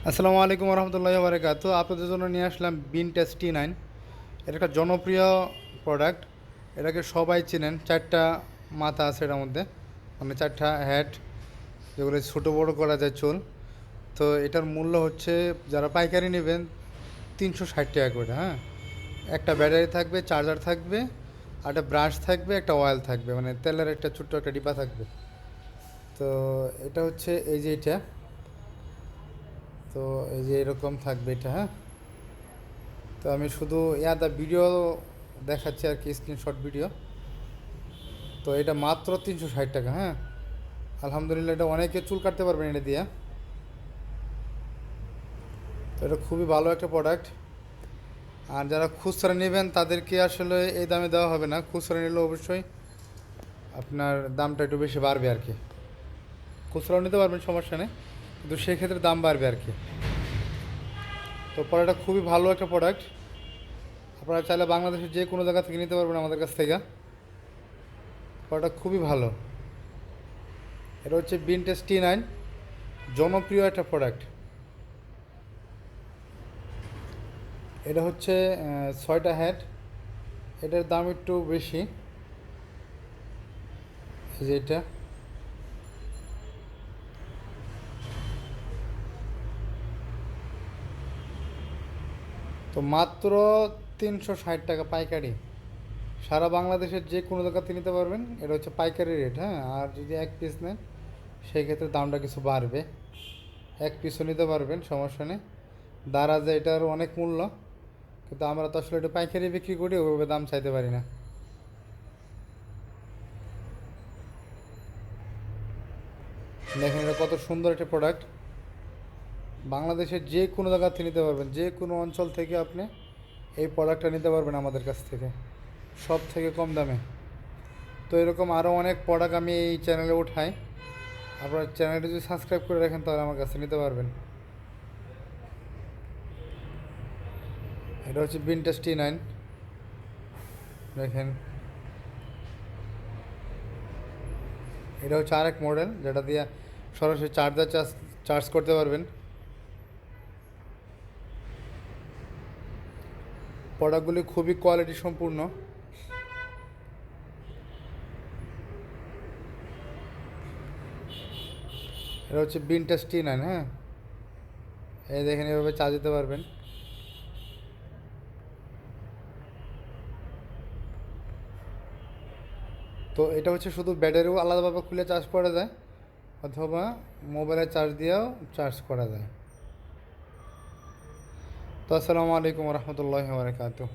আসসালামু আলাইকুম রহমতুল্লাহি ওয়া বারাকাতুহু। আপনাদের জন্য নিয়ে আসলাম বিনটেস T9। এটা একটা জনপ্রিয় প্রোডাক্ট। এটাকে সবাই চেনেন। চারটা মাথা আছে এটার মধ্যে, মানে চারটা হেড, যেগুলো ছোটো বড়ো করা যায় চুল। তো এটার মূল্য হচ্ছে, যারা পাইকারি নেবেন, 360 টাকা করে। হ্যাঁ, একটা ব্যাটারি থাকবে, চার্জার থাকবে, আর একটা ব্রাশ থাকবে, একটা অয়েল থাকবে, মানে তেলের একটা ছোট্ট একটা ডিব্বা থাকবে। তো এটা হচ্ছে এই যে এটা, তো এই যে এরকম থাকবে এটা। হ্যাঁ, তো আমি শুধু ভিডিও দেখাচ্ছি আর কি, স্ক্রিনশট ভিডিও। তো এটা মাত্র 360 টাকা। হ্যাঁ, আলহামদুলিল্লাহ, এটা অনেকে চুল কাটতে পারবেন এটা দিয়ে। তো এটা খুবই ভালো একটা প্রোডাক্ট। আর যারা খুচরা নেবেন তাদেরকে আসলে এই দামে দেওয়া হবে না। খুচরা নিলে অবশ্যই আপনার দামটা একটু বেশি বাড়বে আর কি। খুচরাও নিতে পারবেন, সমস্যা নেই, কিন্তু সেক্ষেত্রে দাম বাড়বে আর কি। তো প্রোডাক্টটা খুবই ভালো একটা প্রোডাক্ট। আপনারা চাইলে বাংলাদেশের যে কোনো জায়গা থেকে নিতে পারবেন আমাদের কাছ থেকে। প্রোডাক্ট খুবই ভালো। এটা হচ্ছে বিনটেস T9, জনপ্রিয় একটা প্রোডাক্ট। এটা হচ্ছে 6টা হেড। এটার দাম একটু বেশি, এই যে এটা। তো মাত্র 360 টাকা পাইকারি। সারা বাংলাদেশের যে কোনো জায়গাতে নিতে পারবেন। এটা হচ্ছে পাইকারি রেট। হ্যাঁ, আর যদি এক পিস নেন সেই ক্ষেত্রে দামটা কিছু বাড়বে। এক পিসও নিতে পারবেন, সমস্যা নেই। দারাজে এটার অনেক মূল্য, কিন্তু আমরা তো আসলে এটা পাইকারি বিক্রি করি, ওইভাবে দাম চাইতে পারি না। দেখেন এটা কত সুন্দর একটা প্রোডাক্ট। বাংলাদেশের যে কোনো জায়গা থেকে নিতে পারবেন, যে কোনো অঞ্চল থেকে আপনি এই প্রোডাক্টটা নিতে পারবেন আমাদের কাছ থেকে, সব থেকে কম দামে। তো এরকম আরও অনেক প্রোডাক্ট আমি এই চ্যানেলে উঠাই। আপনার চ্যানেলটা যদি সাবস্ক্রাইব করে রাখেন তাহলে আমার কাছে নিতে পারবেন। এটা হচ্ছে বিনটেস T9। দেখেন, এটা হচ্ছে আরেক মডেল, যেটা দিয়ে সরাসরি চার্জ করতে পারবেন। প্রোডাক্টগুলি খুবই কোয়ালিটি সম্পূর্ণ। এটা হচ্ছে বিনটেস T9। হ্যাঁ, এই দেখেন, এভাবে চার্জ দিতে পারবেন। তো এটা হচ্ছে শুধু ব্যাটারিও আলাদাভাবে খুলে চার্জ করা যায়, অথবা মোবাইলে চার্জ দিয়েও চার্জ করা যায়। তো আসসালামু আলাইকুম রহমতুল্লাহি ওয়া বারাকাতুহু।